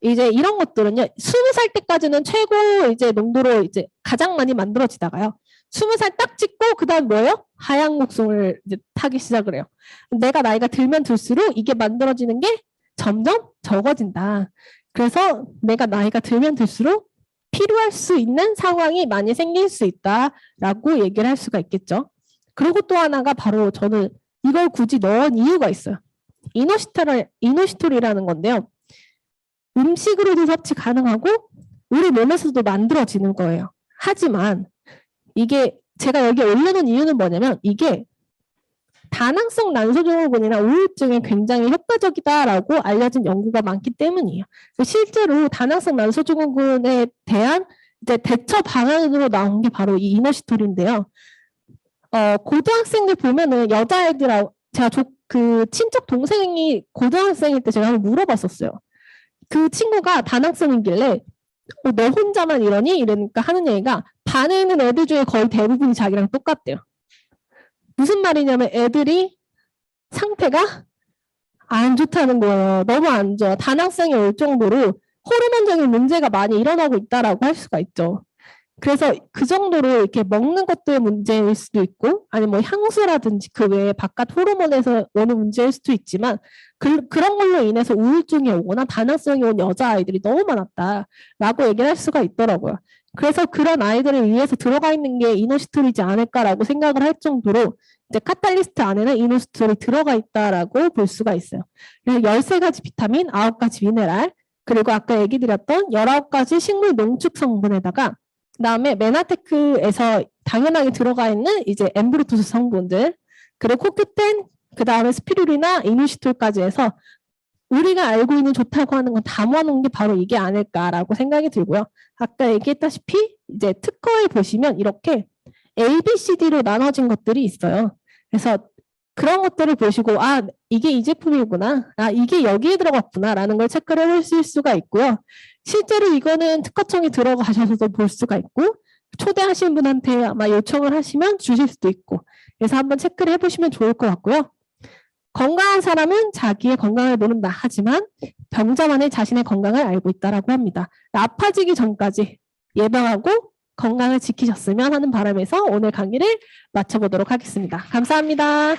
이제 이런 것들은요, 20살 때까지는 최고 이제 농도로 이제 가장 많이 만들어지다가요, 20살 딱 찍고 그다음 뭐예요? 하향곡송을 이제 타기 시작을 해요. 내가 나이가 들면 들수록 이게 만들어지는 게 점점 적어진다. 그래서 내가 나이가 들면 들수록 필요할 수 있는 상황이 많이 생길 수 있다라고 얘기를 할 수가 있겠죠. 그리고 또 하나가 바로 저는 이걸 굳이 넣은 이유가 있어요. 이노시톨이라는 건데요. 음식으로도 섭취 가능하고 우리 몸에서도 만들어지는 거예요. 하지만 이게 제가 여기 올려놓은 이유는 뭐냐면 이게 다낭성 난소증후군이나 우울증에 굉장히 효과적이다라고 알려진 연구가 많기 때문이에요. 실제로 다낭성 난소증후군에 대한 이제 대처 방안으로 나온 게 바로 이 이너시톨인데요. 고등학생들 보면은 여자애들하고 제가 그 친척 동생이 고등학생일 때 제가 한번 물어봤었어요. 그 친구가 다낭성이길래 너 혼자만 이러니? 이러니까 하는 얘기가 반에 있는 애들 중에 거의 대부분이 자기랑 똑같대요. 무슨 말이냐면 애들이 상태가 안 좋다는 거예요. 너무 안 좋아. 다낭성이 올 정도로 호르몬적인 문제가 많이 일어나고 있다라고 할 수가 있죠. 그래서 그 정도로 이렇게 먹는 것들의 문제일 수도 있고 아니면 뭐 향수라든지 그 외에 바깥 호르몬에서 오는 문제일 수도 있지만 그런 걸로 인해서 우울증이 오거나 다낭성이 온 여자아이들이 너무 많았다라고 얘기를 할 수가 있더라고요. 그래서 그런 아이들을 위해서 들어가 있는 게 이노시톨이지 않을까라고 생각을 할 정도로 이제 카탈리스트 안에는 이노시톨이 들어가 있다라고 볼 수가 있어요. 그래서 13가지 비타민, 9가지 미네랄, 그리고 아까 얘기 드렸던 19가지 식물 농축 성분에다가 그다음에 메나테크에서 당연하게 들어가 있는 이제 엠브루투스 성분들, 그리고 코큐텐, 그다음에 스피루리나 이노시톨까지 해서 우리가 알고 있는 좋다고 하는 건 다 모아놓은 게 바로 이게 아닐까라고 생각이 들고요. 아까 얘기했다시피 이제 특허에 보시면 이렇게 A, B, C, D로 나눠진 것들이 있어요. 그래서 그런 것들을 보시고 아 이게 이 제품이구나, 아 이게 여기에 들어갔구나라는 걸 체크를 해보실 수가 있고요. 실제로 이거는 특허청에 들어가셔서도 볼 수가 있고 초대하신 분한테 아마 요청을 하시면 주실 수도 있고 그래서 한번 체크를 해보시면 좋을 것 같고요. 건강한 사람은 자기의 건강을 모른다 하지만 병자만이 자신의 건강을 알고 있다라고 합니다. 아파지기 전까지 예방하고 건강을 지키셨으면 하는 바람에서 오늘 강의를 마쳐보도록 하겠습니다. 감사합니다.